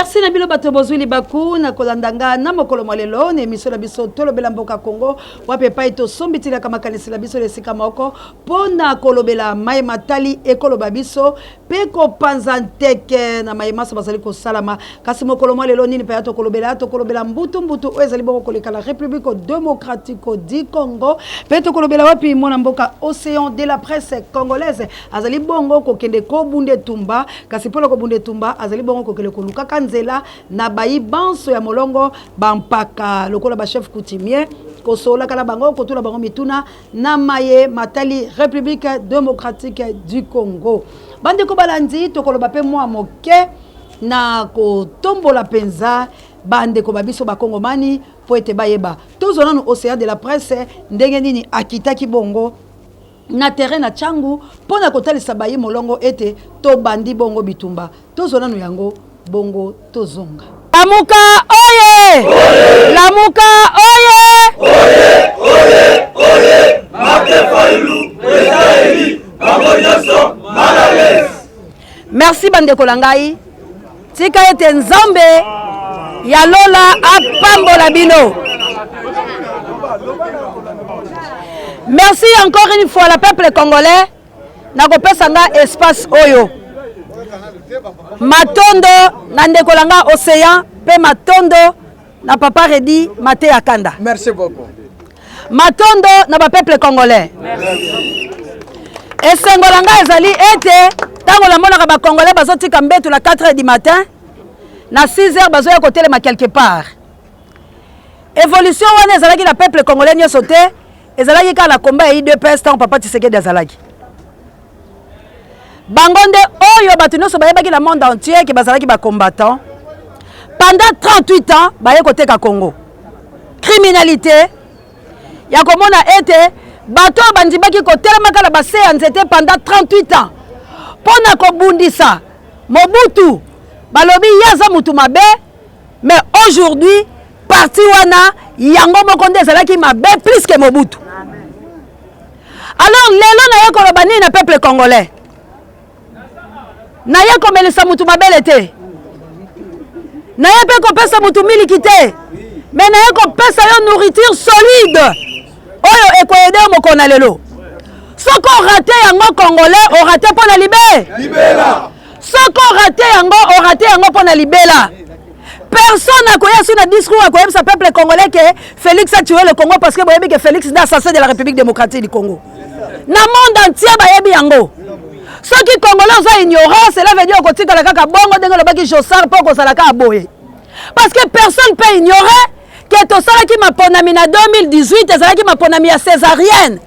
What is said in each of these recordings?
Merci Nabilo Batobozuli Baku na kolandanga na mokolo mwalelo ne émission la biso tolobela mboka Congo wape pa ito sombitila kama kanisi la biso lesika moko pona kolobela mai matali ekoloba biso peko panzanteke na mai maso bazali ko salama kasi mokolo mwalelo nini pa to kolobela mbutu ezali boko koleka la République démocratique du Congo peto kolobela wapi mona mboka Océan de la presse congolaise azali bongo kokende ko bunde tumba kasi polo ko bunde tumba azali bongo kokele ko luka kanzela na bayi banso ya molongo bampaka lokola ba chef coutumier kosola kala bango kotula bango mituna na maye matali République démocratique du Congo bande ko balandi to koloba pe mwa moke na ko tombola penza bande ko babiso ba kongomani po ete bayeba tozona no Océan de la presse ndenge nini akitaki bongo na terrain na changu pona kotalisa bayi molongo ete to bandi bongo bitumba tozona no yango bongo tozonga Lamuka oye Lamuka oye oye Makefailu Ezaeli Bamoyaso Malales. Merci bande kolangai tika ete nzambe ya lola apambola bino. Merci encore une fois le peuple congolais na kopesa nga espace oyo matondo na ndekolanga Océan pe matondo na papa Redi Mate Akanda. Merci beaucoup. Matondo na ba peuple congolais. Merci. Esengolanga ezali ete tango la mona ba congolais bazotika mbetu la 4h du matin na 6h bazoya kotelema quelque part. Évolution wana ezalaki na peuple congolais nyoso te ezalaki ka la combat ya UDPS tant papa Tshisekedi azalaki. Bangonde oyo batu nyonso bayebaki na monde entier ke bazalaki ba combattant. Pendant 38 ans baye koteka Congo. Criminalité ya komona ete bato bandibaki kotelema kala base ya nzete pendant 38 ans. Pona kobundisa Mobutu balobi yaza mutu mabe mais aujourd'hui parti wana yango moko nde ezalaki mabe plus que Mobutu. Alors lelo na ye koloba nini na peuple congolais na ye komelisa mutu mabele te na ye pe kopesa mutu miliki te mais na ye kopesa yo nourriture solide oyo ekoyede mokona lelo soko rate yango congolais o rate pona libela soko rate yango pona libela. Personne n'a connu un discours à quoi ça peuple congolais que Félix a tué le Congo parce que vous que Félix est assassin de la République démocratique du Congo. Dans le monde entier, vous yango. Ceux qui congolais sont ignorants, cela veut dire que tu as la bongo de la qui chaussard pour que ça la aboye. Parce que personne ne peut ignorer que tout ça qui m'a ponami en 2018 et ça qui m'a ponami à césarienne.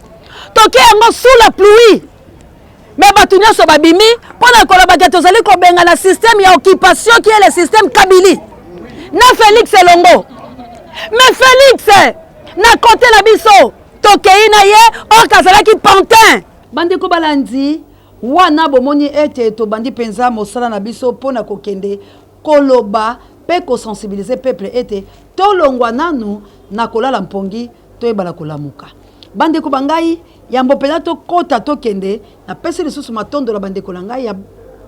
Toké yango sous la pluie. Mais batunya so babimi pour la collaboration tous allez kobenga na système ya occupation qui est le système Kabili. Na Félix Elongo. Mais Félix na côté la biso tokei na ye or kazala ki pantin. Bande ko balandi wana bomoni ete to bandi penza mosala na biso pona kokende koloba pe ko sensibiliser peuple ete to longwa nanu na kolala mpongi to ebala kolamuka. Bande ko bangai yambo pela to kota to kende na pesi lisusu matondo la bande ko langai ya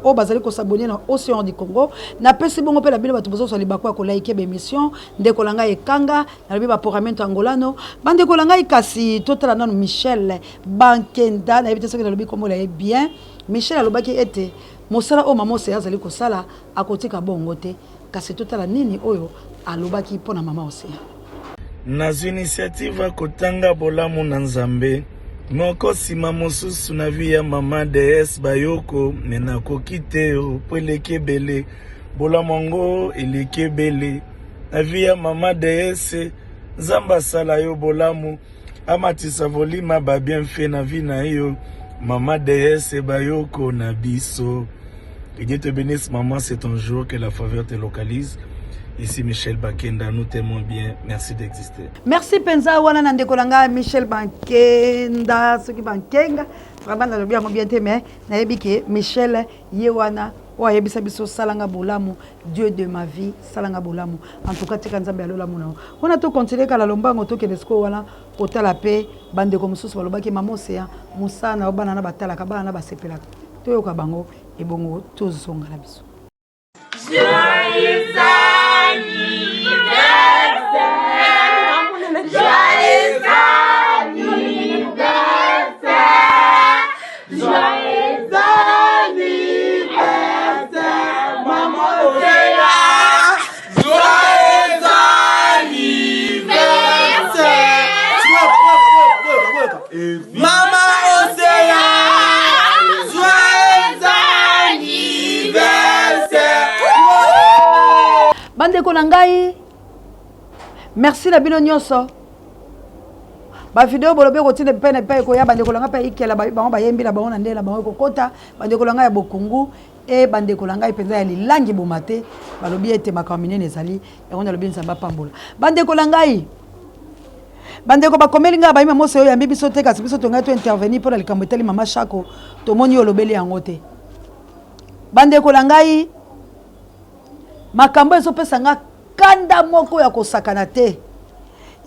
o bazali ko s'abonner na Océan du Congo na pesi bongo pe la bino bato bozo so libakwa ko like émission ndeko langai ekanga na biba programmento angolano bande ko langai kasi totala nanu Michel Bankenda na ebite soki na lobi komo la bien Michel alobaki ete mosala o mama Océan azali ko sala akotika bongo te kasi totala nini oyo alobaki pona mama Océan Nas initiative kotanga bolamu na Nzambe moko sima mosusu na via mama DS bayoko mena kokite o peleke bele bolamongo eleke bele na via mama DS Nzamba sala yo bolamu amatisa volima ba bien fait na vie na yo mama DS bayoko na biso. Que Dieu te bénisse maman, c'est ton jour, que la faveur te localise. Ici Michel Bankenda, nous t'aimons bien. Merci d'exister. Merci Penza wana nande kolanga Michel Bankenda soki Bankenga vraiment na bien bien te mais na yebike Michel yewana wa yebisa biso salanga bolamu Dieu de ma vie salanga bolamu en tout cas tika nzambe alola muna wana to continuer kala lombango to kedesko wana kotala pe bande ko mususu balobaki mama Océan musana obana na batala ka bana na basepelaka to yoka bango ebongo to zonga la biso. bandeko na ngai merci na bino nyonso ba video bolobe ko tine pene pe ko ya bandeko langa pe ikela bango bayembi la bango na ndela bango kokota bandeko langa ya bokungu e bandeko langa ipenza ya lilangi bomate balobi ete makamine ezali yango lobi nzamba pambola bandeko langa bandeko bakomeli nga bayima moso yo yambi biso te kasi biso tonga to intervenir pour la likambo teli mama Shako tomoni olobeli yango te bandeko langa makambo ezopesa nga kanda moko ya kosakana te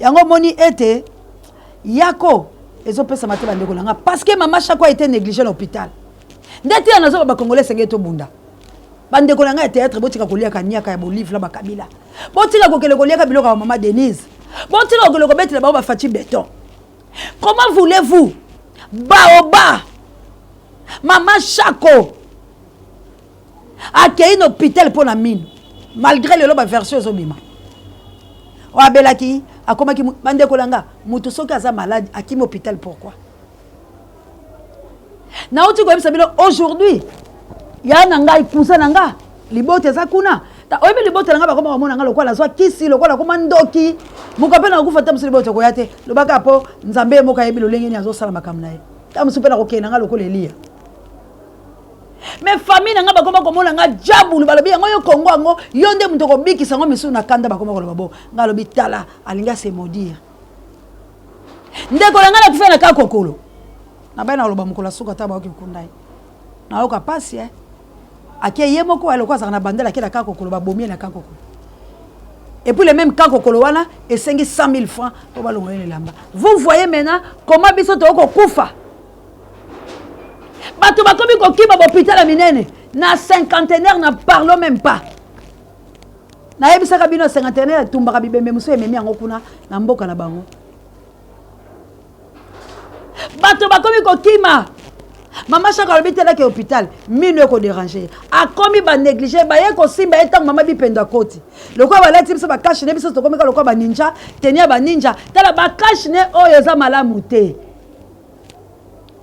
yango moni ete yako ezopesa mate bandeko langa parce que mama Shako a été négligée à l'hôpital ndeti ya nazo ba congolais senge to bunda bandeko langa ya théâtre botika kolia kanyaka ya bolivre la bakabila botika kokele kolia ka biloko ya mama Denise botika kokele kobetela ba Fati Béton. Comment voulez-vous baoba mama Shako accueillir un hôpital pour la mine malgré le version ezobima wa belaki akomaki bandeko langa mutu soki aza malade akimi hôpital pourquoi na uti ko yebisa bilo aujourd'hui ya na ngai cousin na nga libote za kuna ta oyebi libote na nga bakoma bamona nga lokola zwa kisi lokola koma ndoki mukape na kufa ta musili libote ko yate lobaka po nzambe moka yebi lolenge ni azosala makambo na ye ta musupe na kokena nga lokola Elia mais famille na nga bakoma komona nga jabu balobi yango yo Kongo yango yo nde mutu ko bikisa ngo misu na kanda bakoma ko lobo nga lobi tala alinga se maudire ndeko nga na kufena ka kokolo na bana loba mukola suka ta ba okikundai na yoka pasi ake yemoko aloko azaka na bandela ke na ka kokolo ba bomie na ka kokolo et puis le même ka kokolo wana et 100 000 francs pour ba longolela lamba vous voyez maintenant comment biso to ko kufa bato bakomi kokiba l'hôpital à minene na cinquantenaire na parlons même pas na yebisaka bino cinquantenaire tumbaka bibembe muso ememi yango kuna na mboka na bango bato bakomi kokima mama Shako alobitela ke hôpital mino ko déranger akomi ba négliger ba ye ko simba etang mama bipenda koti lokwa balati biso ba cache ne biso to komeka lokwa ba ninja tenia ba ninja tala ba cache ne oyo za malamu te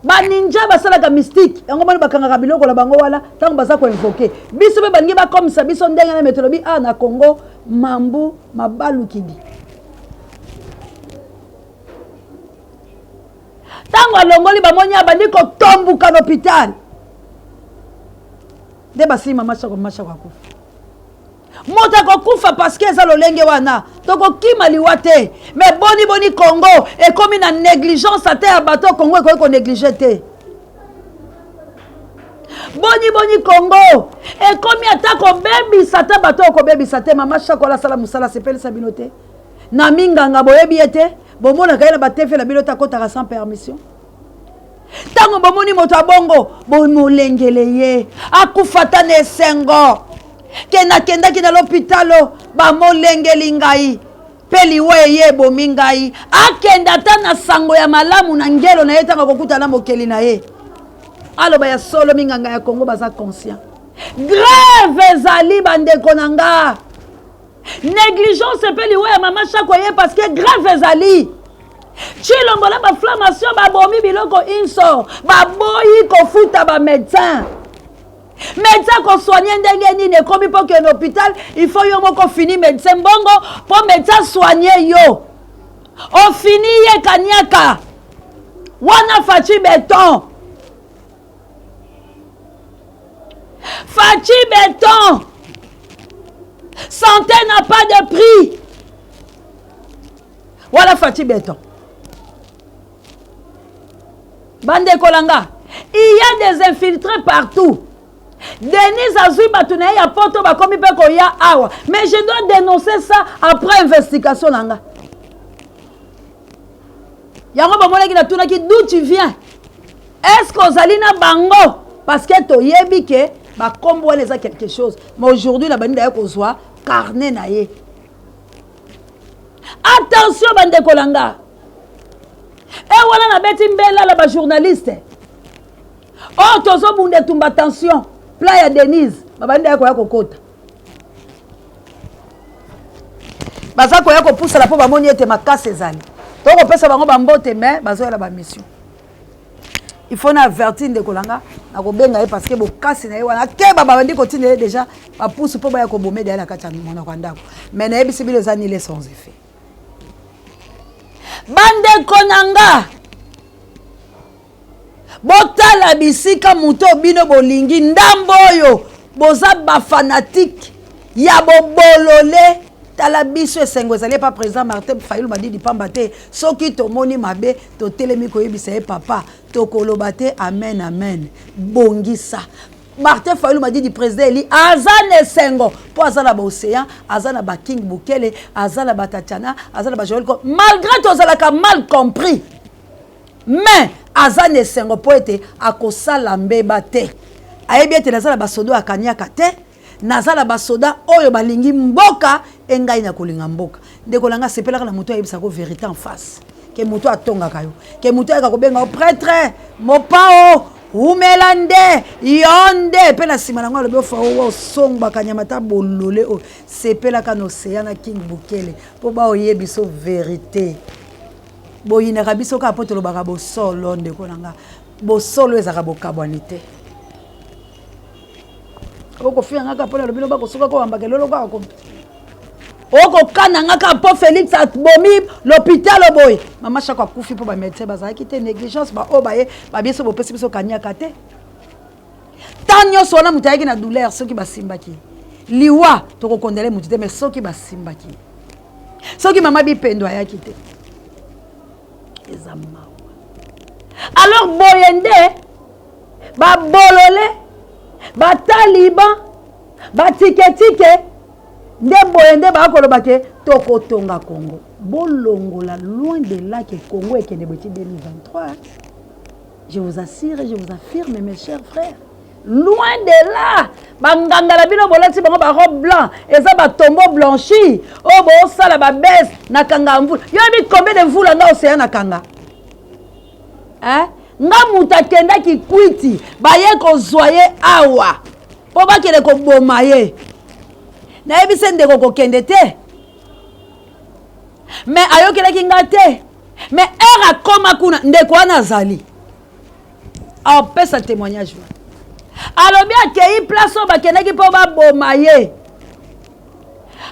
ba ninja basalaka mystique yango bani bakangaka biloko la bango wala tango baza ko invoquer biso be bangi ba comme ça biso ndenge na metolobi na Congo mambu mabalu kidi tango alongoli bamoni abandi ko tombuka l'hôpital de basi mama Shako akufa mota ko kufa parce que ça lolenge wana toko kima liwate mais boni Congo et comme une négligence à terre bateau Congo ko négliger te boni Congo et comme atako bebi sata bateau ko bebi sata mama Shako la sala musala sepele sabinote na minganga boyebi ete bomona kaela batefe la bilota kota sans permission tango bomoni moto abongo bomolengele ye akufata ne sengo kenda kina l'hôpital bamolengeli ngai peli weye bomi ngai akenda ta na sango ya malamu na ngelo na ye tanga kokuta na mokeli na ye aloba ya solo minganga ya Congo baza conscient grave ezali bandeko na nga négligence peli weye mama Shako ye parce que grave ezali chilombola ba inflammation ba bomi biloko inso ba boyi ko futa ba médecin ko soigner ndenge nini komi pour que l'hôpital il faut yo moko fini médecin bongo pour médecin soigner yo on fini ye kanyaka wana Fati Béton santé n'a pas de prix voilà Fati Béton bande kolanga il y a des infiltrés partout Denise azui batuna ya poto ba komi pe ko ya awa mais je dois dénoncer ça après investigation nanga yango ba mona ki na tuna ki d'où tu viens est-ce que ozalina bango parce que to yebi ke ba kombo les a quelque chose mais aujourd'hui la bande ya ko zwa carnet na ye attention bande kolanga et voilà na beti mbela la ba journaliste oh tozo bunde tumba attention pla ya Denise babandi yako ya kokota bazako ya kopusa la po bamoni ete makase ezali toko pesa bango bambote mais bazo la ba mission il faut avertir de kolanga akobenga parce que bokasi na ye wana ke babandi continue déjà ba pousse po ba ya ko bomé de la kati mona kwa ndako mais na yebisi bilo za nile sans effet bande konanga botala bisika muto bino bolingi ndambo oyo boza ba fanatique ya bobolole tala biso esengo ezali pas président Martin Fayulu Madidi pamba te soki tomoni mabe totelemi koyebisa ye papa tokoloba te amen amen bongisa Martin Fayulu Madidi président eli azana esengo po azala ba océan azana ba King Bukele azala ba Tatiana azala ba Joël malgré tozalaka mal compris mais azana esengo po ete akosala mbeba te ayebi ete nazala basoda akaniaka te nazala basoda oyo balingi mboka engai na kolinga mboka ndeko langa sepelaka na moto ayebisa ko vérité en face ke moto atongaka yo ke moto ayaka kobenga prêtre mopao umelande yonde pe na sima nango alobi ofa o songba kanyamata bolole o sepelaka no océan na King Bukele po ba oyebiso vérité boyinaka biso ka poto lobaka bosolo ndeko langa bosolo ezaka bokabwani te oko fia ngaka pona lobilo ba kosuka ko ambake lolo ka ko oko kana ngaka po Félix atbomi l'hôpital boy mama chaka kufi po ba médecin bazaki te négligence ba o ba ye ba biso bo pesi biso kanyaka te tanyo sona mutayaki na douleur soki basimbaki liwa to ko kondele mutite mais soki basimbaki soki mama bipendo ayaki te ezama alors boyende ba bolole ba taliban ba tiketike nde boyende ba koloba ke tokotonga Congo bolongola loin de là que Congo est kende boti 2023 je vous assure et je vous affirme mes chers frères loin de là banganga la bino bolati bango ba robe blanc eza ba tombeau blanchi o bo sala ba baisse na kanga mvula yo bi combien de mvula nga océan na kanga hein nga muta kenda ki kwiti baye ko zoye awa po ba kele ko bomaye na yebise ndeko ko kende te mais ayokela ki nga te mais era koma kuna ndeko wana zali a pesa témoignage alobi akei place o bakendaki po ba bomaye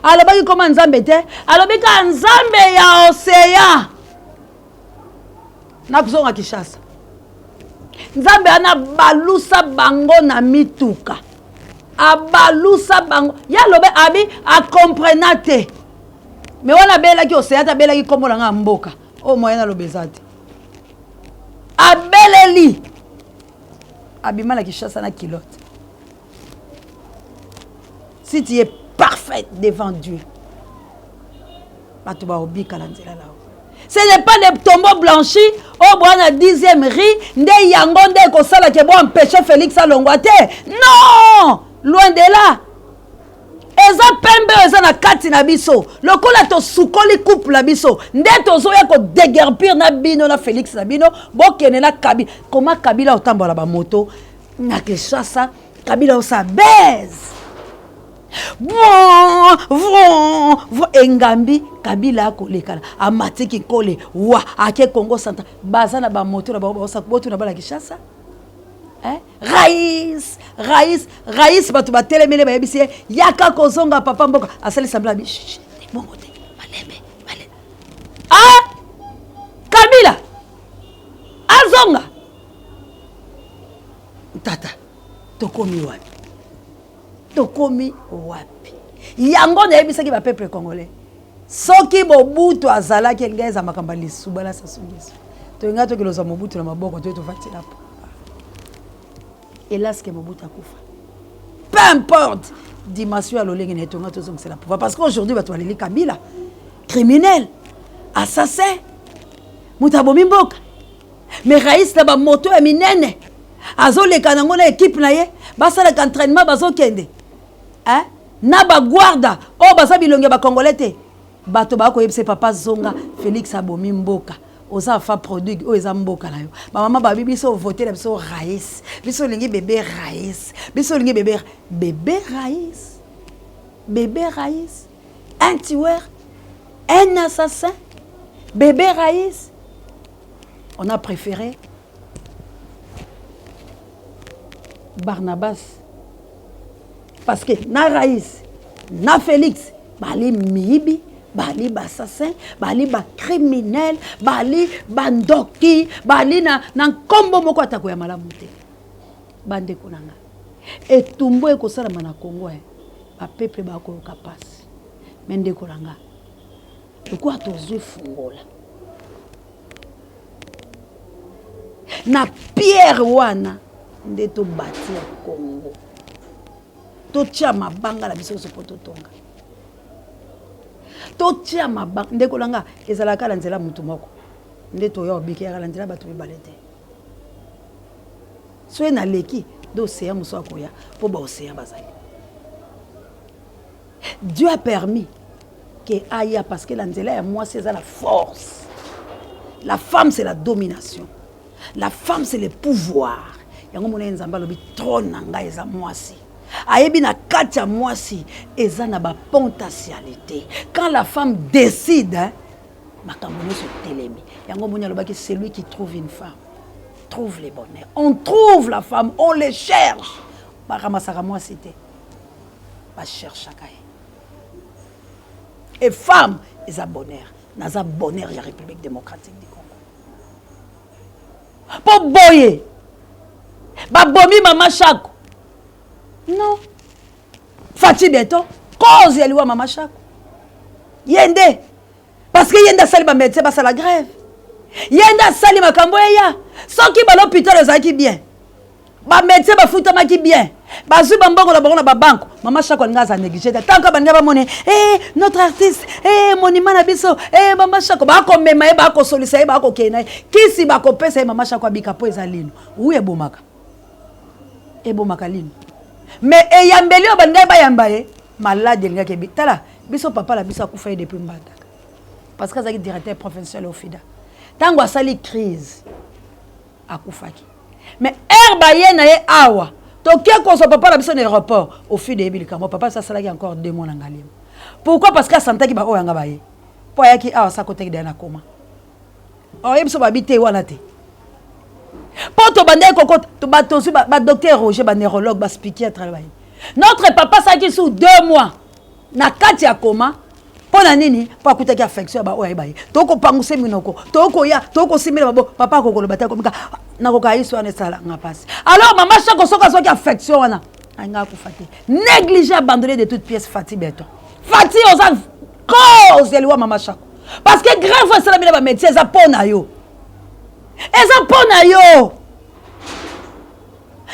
alobaki koma nzambe te alobi ka nzambe ya océan na kuzonga Kishasa nzambe ana balusa bango na mituka abalusa bango ya lobe abi a comprenate mais wana bela ki océan ta bela ki kombola nga mboka o moyena lobezate abeleli abimala Kishasa na kilote si tu es parfaite devant Dieu batu ba obika la nzela lao. Ce n'est pas des tombeaux blanchis au bois na 10e riz nde yango nde ko sala ke bo empêcher Félix alongwate non loin de là eza pembe eza na kati na biso lokola to sukoli couple la biso nde tozoya ko déguerpir na bino na Félix na bino bokene na Kabila comment Kabila otambola ba moto na Kishasa Kabila osa baise engambi Kabila kolekala amatiki kole wa ake Congo Central bazana ba moto na ba osa boto na bala Kishasa Raïs batu batelemele ba yebisi yaka kozonga papa mboka asali sambla bi bongo te malembe Kabila azonga tata tokomi wapi yango na yebisa ki ba peuple congolais soki Mobutu azalaki ngeza makamba lisuba la sasungiso to ngato kiloza Mobutu na maboko to fatila hélas que Mobutu akufa peu importe dimension ya lolenge na tonga to c'est la pouvoir parce qu'aujourd'hui ba to aleli Kabila criminel assassin mutabomi mboka mais Raïs na ba moto ya minene azoleka nango na équipe na ye basala entraînement bazokende na ba guarda o baza bilonge ba congolais te bato ba ko yebse papa zonga Félix abomi mboka oza fa produit o eza mboka na yo ba mama ba biso voter na biso Raïs biso lingi bébé Raïs biso lingi bébé Raïs un tueur un assassin bébé Raïs on a préféré Barnabas. Parce que na Raïs, na Félix, bali mibi, bali assassin, bali ba criminel, bali bandoki, bali na nkombo moko atako ya malamu te. Bande konanga. Et tumbo e kosala mana Congo ba peuple ba ko kapasi. Mende konanga. Pourquoi tozui fungola? Na pierre wana nde to bâti ya Congo. To tia mabanga la biso sopoto tonga. To tia mabanga nde kolanga ezalaka la nzela mutu moko. Nde to yo biki ya la nzela batu balete. So na leki do océan muso akoya po ba océan bazali. Dieu a permis que aya parce que la nzela ya moi c'est la force. La femme c'est la domination. La femme c'est le pouvoir. Yango mona nzamba lobi trône nga eza mwasi. Ayebi na kati ya mwasi eza na ba potentialité. Quand la femme décide, makambo nyonso telemi. Yango mona lobaki celui qui trouve une femme trouve le bonheur. On trouve la femme, on les cherche. Ba ramasaka mwasi te. Ba cherche chakaye. Et femme eza bonheur. Naza bonheur ya République démocratique du Congo. Po boye. Ba bomi mama Chako. Non. Fati Beto, cause yaliwa mama Chako. Yende. Parce que yenda sali ba médecin ba la grève. Yenda sali makambo ya. Soki ba l'hôpital ezaki bien. Ba médecin ba futama ki bien. Ba zu ba mbongo la bango ba banque. Mama Chako ngaza négligé. Tant que banga ba moné, notre artiste, monument na biso, mama Chako ba ko mema ba ko solisa ba ko kena. Kisi ba ko pesa mama Chako abika po ezalino. Où est bomaka? Et bomaka lino. Mais eyambeli obanda ba yambaye malade ngaka bi. Tala biso papa la biso akufa depuis mbanda. Parce que azaki directeur professionnel au FIDA. Tango asali crise akufaki. Mais herba ye na ye awa. Toké ko so papa la biso na aéroport au FIDA ebilika. Mon papa ça salaki encore 2 mois na ngalim. Pourquoi? Parce que santa ki ba oyanga ba ye. Po yaki awa sa côté de na koma. O yebiso ba bité wana te. Poto bande koko to batosu ba docteur Roger ba neurologue ba psychiatre travail. Notre papa ça qui sous 2 mois na kati ya koma pona nini po akuta ki affection ba oya baye. Toko panguse minoko. Toko ya toko simela babo papa koko lo batako komika na koka iso ane sala ngapasi. Alors maman Chako soka soki affection wana anga kufate. Négliger abandonner de toutes pièces Fati Beto. Fati oza cause eliwa maman Chako. Parce que grave ça la bila ba métier za pona yo. Eza pona yo.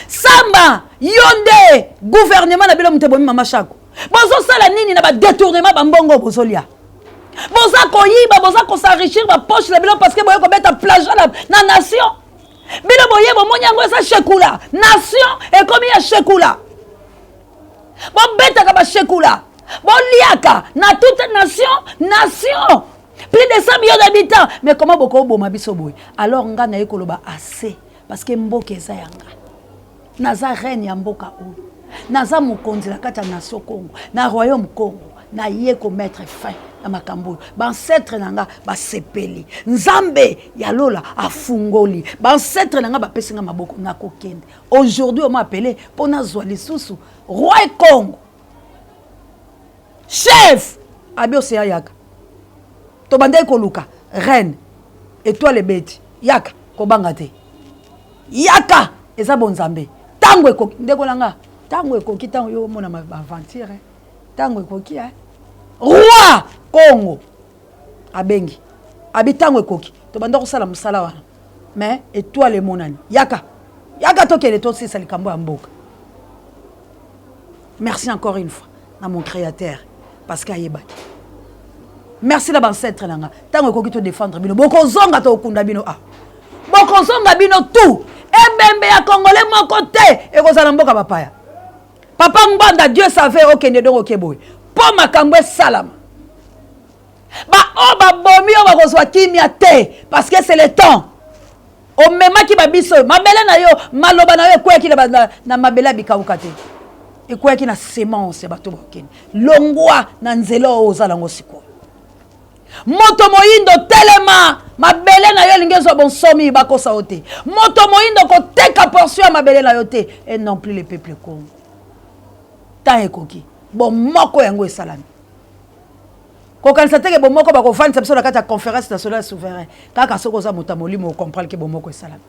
Samba yonde gouvernement na bilo mutebomi mama Chako. Bozo sala nini na ba détournement ba mbongo bozolia. Boza koyiba boza ko s'enrichir ba poche la bilo parce que boye ko beta plagiat na nation. Bilo boye bo monyango esa shekula. Nation et comme ya shekula. Bo beta ka ba shekula. Bo liaka na toute nation. Plus de 100 millions d'habitants. Mais comment beaucoup boma biso boy? Alors nga na ekoloba assez parce que mboka eza yanga. Naza reine ya mboka o. Naza mokonzi la kati ya nation Congo. Na royaume Congo. Na yeko mettre fin na makambo. Ba ancêtre nanga ba sepeli. Nzambe ya lola afungoli. Ba ancêtre nanga ba pesinga maboko na kokende. Aujourd'hui on m'a appelé pour na zwa lisusu roi Congo. Chef Abio Seya Yaka. To bande koluka reine étoile beti yaka kobanga te yaka eza bonzambe tango ekoki ndeko langa tango ekoki tango yo mona ma aventure tango ekoki roi Congo abengi abi tango ekoki to bande ko sala musala wana mais étoile monani yaka to kele to sisa likambo ya mboka. Merci encore une fois à mon créateur parce qu'ayebaki. Merci la ancêtre nanga. Tango ko kito défendre bino. Boko zonga to okunda bino a. Boko zonga bino tout. Ebembe ya congolais mon côté et ko zala mboka papaya. Papa Mbanda Dieu savait okende do okeboy. Po makambo salama. Ba o ba bomi o ba ko zwa kimia te parce que c'est le temps. O mema ki ba biso mabele na yo maloba na yo kweki na mabela bikauka te. E kweki na semence ba to bokeni. Longwa na nzelo o zala ngo siko. moto moyindo telema mabele na yo lingezo bonsomi bakosa ote moto moyindo ko teka portion ya mabele na yo te et non plus le peuple Congo ta ekoki bon moko yango esalami ko kanisa teke bon moko bako vendre biso na kati ya conférence nationale souverain kaka soko za moto molimo comprendre que bon moko esalami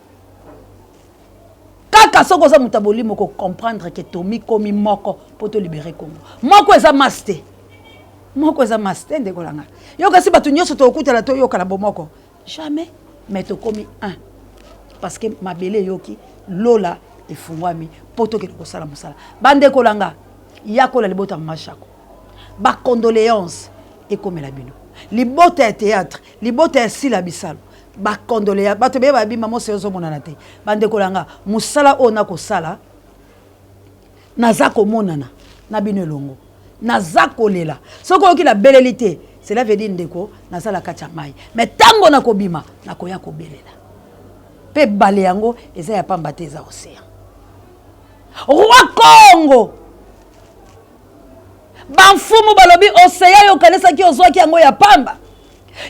kaka soko za moto molimo ko comprendre que tomi komi moko poto libérer Congo moko eza master moko eza master ndeko langa yo kasi batu nyonso to okutela to yoka na bomoko jamais mais to komi un parce que mabele yoki lola efungwami poto ke ko sala musala bandeko langa yakola libota mashako ba condoléances et comme la bino libota ya théâtre libota ya sila bisalo ba condoléances bato be ba bima mo sezo monana te bandeko langa musala ona ko sala nazako monana na bino longo nazako lela soko ki la belelité cela veut dire ndeko nazala kacha mai mais tango na kobima na koya ko belela pe bale yango eza ya pamba te za océan roi Congo banfumu balobi océan yo kanisa ki ozwaki yango ya pamba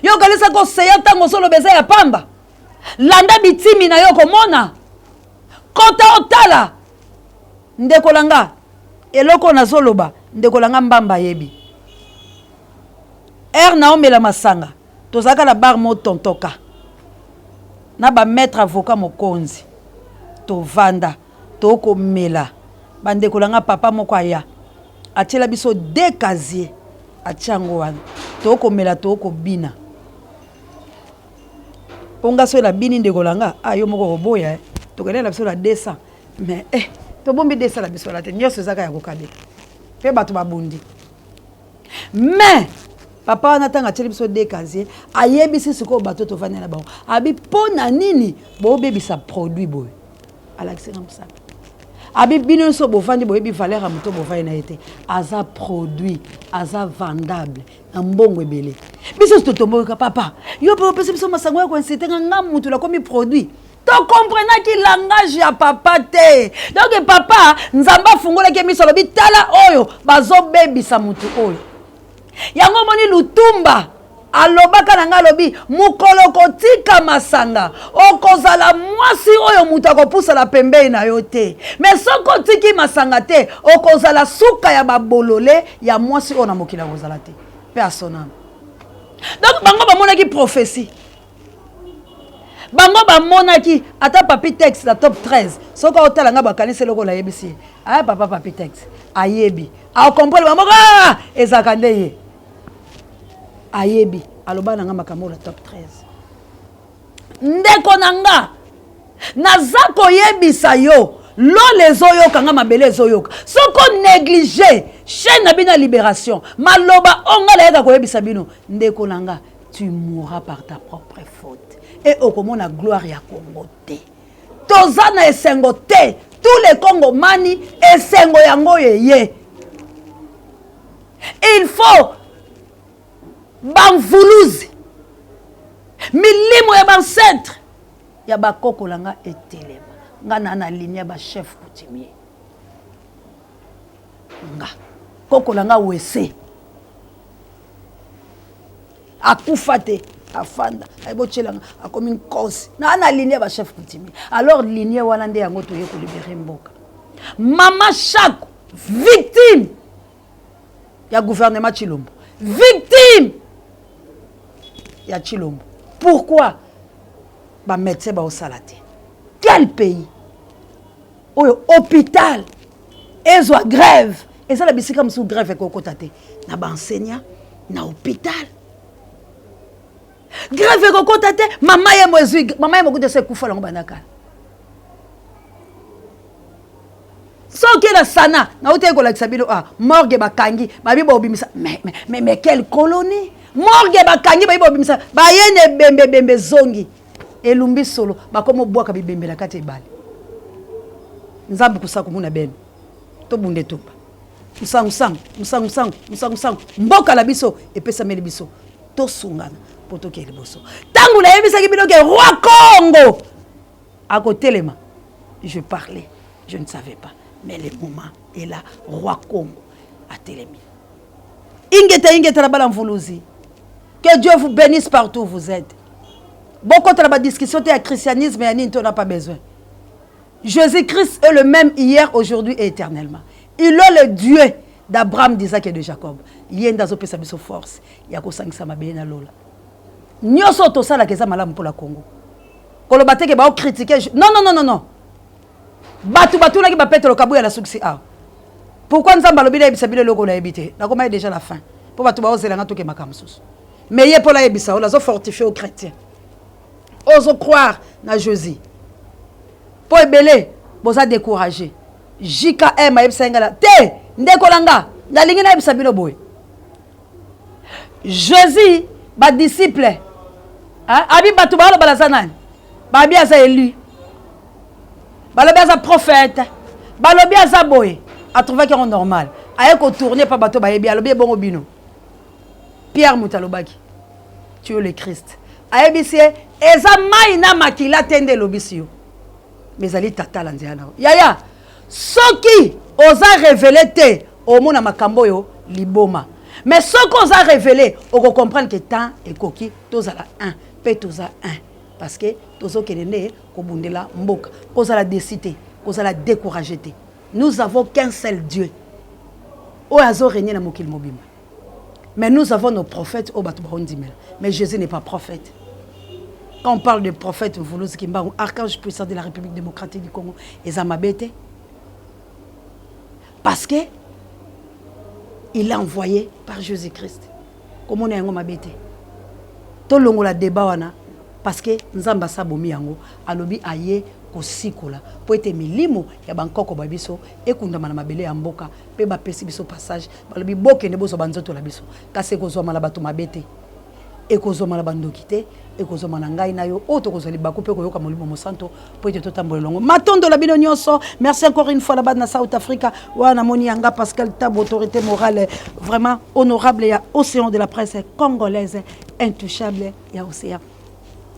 yo kanisa ko océan tango solo beza ya pamba landa bitimi na yo komona kota otala ndeko langa eloko na zoloba ndeko langa mbamba yebi na omela masanga tozaka la bar mo tontoka na ba maître avocat mokonzi to vanda to ko mela bandeko langa papa moko aya atela biso de casier achango wana to ko mela to ko bina ponga so la bini ndeko langa ayo moko oboya to kelela biso la 200 mais to bombi 200 la biso la te nyoso zaka ya kokabe pe bato babundi mais papa wana tanga tsheli biso de casier ayebisi siko bato to vana na ba abi pona nini bo bebisa produit boy alakisanga musaka abi bino so bo vandi boyebi valeur ya moto bo vai na été aza produit aza vendable na mbongo ebele biso to tomboka papa yo bo pesa biso masango ya ko insetenga ngam mutu la komi produit to comprendre ki langage ya papa te donc papa nzamba fungola ke miso lobi tala oyo bazo bebisa mutu oyo yango moni lutumba alobaka na nga lobi mukolo kotika masanga okozala mwasi oyo mutu akopusala pembei na yo te mais soko tiki masanga te okozala suka ya babolole ya mwasi oyo na mokila kozala te pe asonama donc bango bamonaki prophétie bango bamonaki ata papi texte la top 13 soko otala nga bakanisi eloko la yebisi aya papa papi texte ayebi akomprendre bango ezaka nde ye ayebi aloba na nga makambo la top 13 ndeko na nga naza koyebisa yo lo les oyoka nga mabele ezoyoka soko négligé chaîne na bino libération maloba onga layaka koyebisa bino ndeko na nga tu mourras par ta propre faute et okomona gloire ya Congo te toza na esengo te tous les Congomani esengo yango yeye il faut banvuluzi milimo ya bancentre ya bakoko langa etelema nga na ligne ya ba chef coutumier nga koko langa wese akufa te afanda ayebochelanga akomi nkosi na ligne ya ba chef coutumier alors ligne wana nde yango toye ko libérer mboka mama Chako victime ya gouvernement Chilombo victime ya Chilombo pourquoi ba médecin ba osalate quel pays oyo hôpital ezwa grève eza la bisika musu grève ko kotate na ba enseignant na hôpital grève ko kotate mama ye mo kude se kufa lango banaka soki la sana na ote ko la kisabilo morgue bakangi babi ba obimisa mais quelle colonie morgue bakangi babi ba obimisa ba yene bembe zongi elumbi solo bakomo bwaka bibembe la kati ebale nzambe kusako muna beno to bunde topa musangu mboka la biso epesa meli biso to sungana poto ke liboso tangu la yebisa ki binoke roi Congo à côté les mains je parlais je ne savais pas mais le moment est là roi Congo a télémi ingeta la bala mvuluzi Que Dieu vous bénisse partout où vous êtes. Beaucoup de la discussion de christianisme et on n'a pas besoin. Jésus-Christ est le même hier, aujourd'hui et éternellement. Il est le Dieu d'Abraham, d'Isaac et de Jacob. Il y a une force. Il y a une force. Nous sommes tous là qui sont malades pour la Congo. Quand le bâtiment est critiqué, non. Batu na ki ba pète le kabou ya la succès. Pourquoi nous avons le bisabile logo na habité? Na comment déjà la fin. Pour batu ba ozelanga to ke makamsus. Mais yé pour la ebisa, on a fortifié aux chrétiens. Ose croire na Jésus. Pour ebele, boza décourager. JKM a ebisa ngala. Te, ndekolanga, na lingi na ebisa bino boy. Jésus ba disciple. Abi batu ba lo balazana. Ba bi aza élu. Balobi aza prophète. Balobi aza boy. A trouvé qu'il est normal. Aye ko tourner pa bato ba yebi alobi bongo bino. Pierre Moutalobaki. Tu es le Christ. Aye bisie eza mai na makila tende lobisio. Mais ali tata la nziana. Yaya. Soki oza révélé te au mona makambo yo liboma. Mais soki oza révélé, on comprendre que temps et coquille tozala un, pe toza un. Parce que tozo kelene ko bundela mboka, koza la décité, koza la décourager. Nous avons qu'un seul Dieu. O azo régner na mokil mobima. Mais nous avons nos prophètes au batu barondimela. Mais Jésus n'est pas prophète. Quand on parle de prophète, vous voulez qu'il archange puissant de la République démocratique du Congo, Ezamabete. Parce que il est envoyé par Jésus-Christ. Comment on est un mabete? Tout le monde a débat parce que nzamba sabomi yango alobi aye kosikola po ete milimo ya bankoko babiso ekunda mana mabele ya mboka pe ba pesi biso passage balobi bokende boso banzoto la biso kasi kozwa mala bato mabete ekozwa mala bandokite ekozwa mana ngai na yo oto kozwa libako pe koyoka molimo mosanto po ete totambola longo matondo la bino nyonso. Merci encore une fois là-bas na South Africa wana moni yanga Pascal Tab, autorité morale vraiment honorable ya océan de la presse congolaise intouchable ya océan.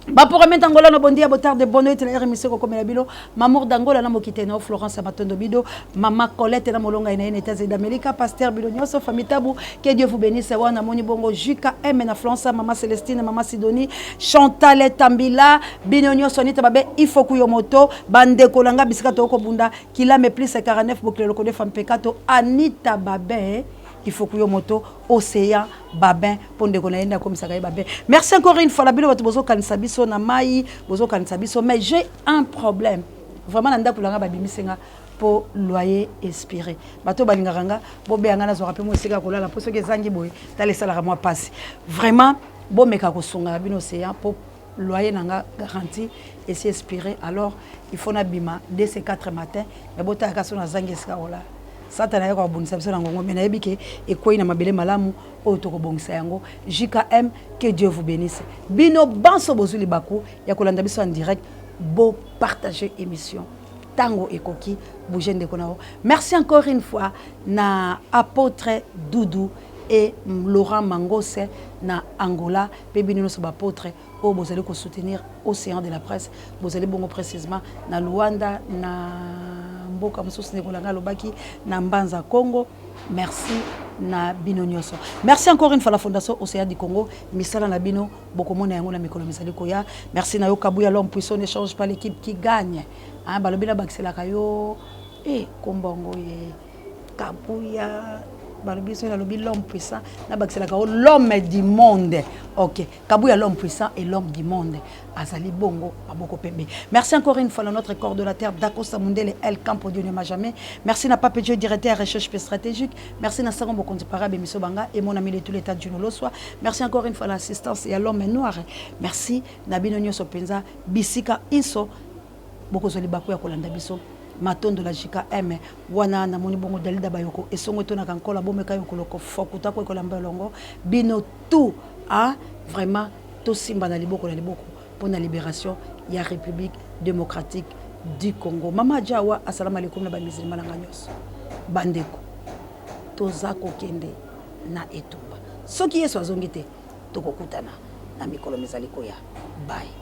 Ba pour remettre Angola no bondi abotard de bonne et la émission comme la bilo mamour d'Angola na mokite no Florence Matondo bido mama Colette na molonga ina États-Unis d'Amérique pasteur bido nyoso famille Tabou que Dieu vous bénisse wana moni bongo JKM na France maman Célestine maman Sidonie Chantal Tambila bino nyoso nita babe il faut kuyo moto bande kolanga bisika to ko bunda kila me plus 49 boucle le code femme pekato Anita Babé. Il faut que yo moto océan babin ponde konaenda comme ça babin. Merci encore une fois la bilo votre bozo kanisa biso na mai bozo kanisa biso mais j'ai un problème. Vraiment nanda kulanga babimisenga pour loyer expiré. Bato balinganga bo beanga na zo rappel mo sika kolala pour ce que zangi boy tale sala moi passe. Vraiment bo meka ko songa bino océan pour loyer nanga garantie et c'est expiré alors il faut na bima dès ces 4 matins mais bota ka sona zangi sika ola. Satana yako abunisa biso na ngongo mena yebike ekoi na mabele malamu o to ko bongisa yango JKM que Dieu vous bénisse bino banso bozuli baku ya kolanda biso en direct beau partager émission tango ekoki bougende konao. Merci encore une fois na apôtre Doudou et Laurent Mangose na Angola pe bino so ba apôtre o bozali ko soutenir océan de la presse bozali bongo précisément na Luanda na mboka mususu nekolanga lobaki na Mbanza Congo. Merci na bino nyoso. Merci encore une fois la fondation Océan du Congo misala na bino bokomona yango na mikolo misali koya. Merci na yo Kabuya l'homme puissant ne change pas l'équipe qui gagne. Hein balobina baksela kayo kombongo ye Kabuya balobiso na lobi l'homme puissant na baksela kayo l'homme du monde. OK, Kabuya l'homme puissant et l'homme du monde. Azali bongo aboko pembe. Merci encore une fois à notre coordonnateur Dakosa Mundele El Campo Dieu ne m'a jamais. Merci na Pape Dieu directeur recherche stratégique. Merci na Sango Bokonzi Parabe Misobanga et mon ami de tout l'état du Noloswa. Merci encore une fois à l'assistance et à l'homme noir. Merci na Binonyo Sopenza Bisika Inso Bokozoli Baku ya kolanda biso. Matondo la JKM wana na moni bongo Dalida Bayoko et songo to na kankola bomeka yoko loko fokuta ko kolamba longo bino tout vraiment to simba na liboko pour la libération de la République démocratique du Congo. Mama Jawa, assalamu alaikum na bamizili malanga nyos. Bandeko. Tozako kende na etumba. Soki yeso azongite tokokutana na mikolo mizali koya. Bye.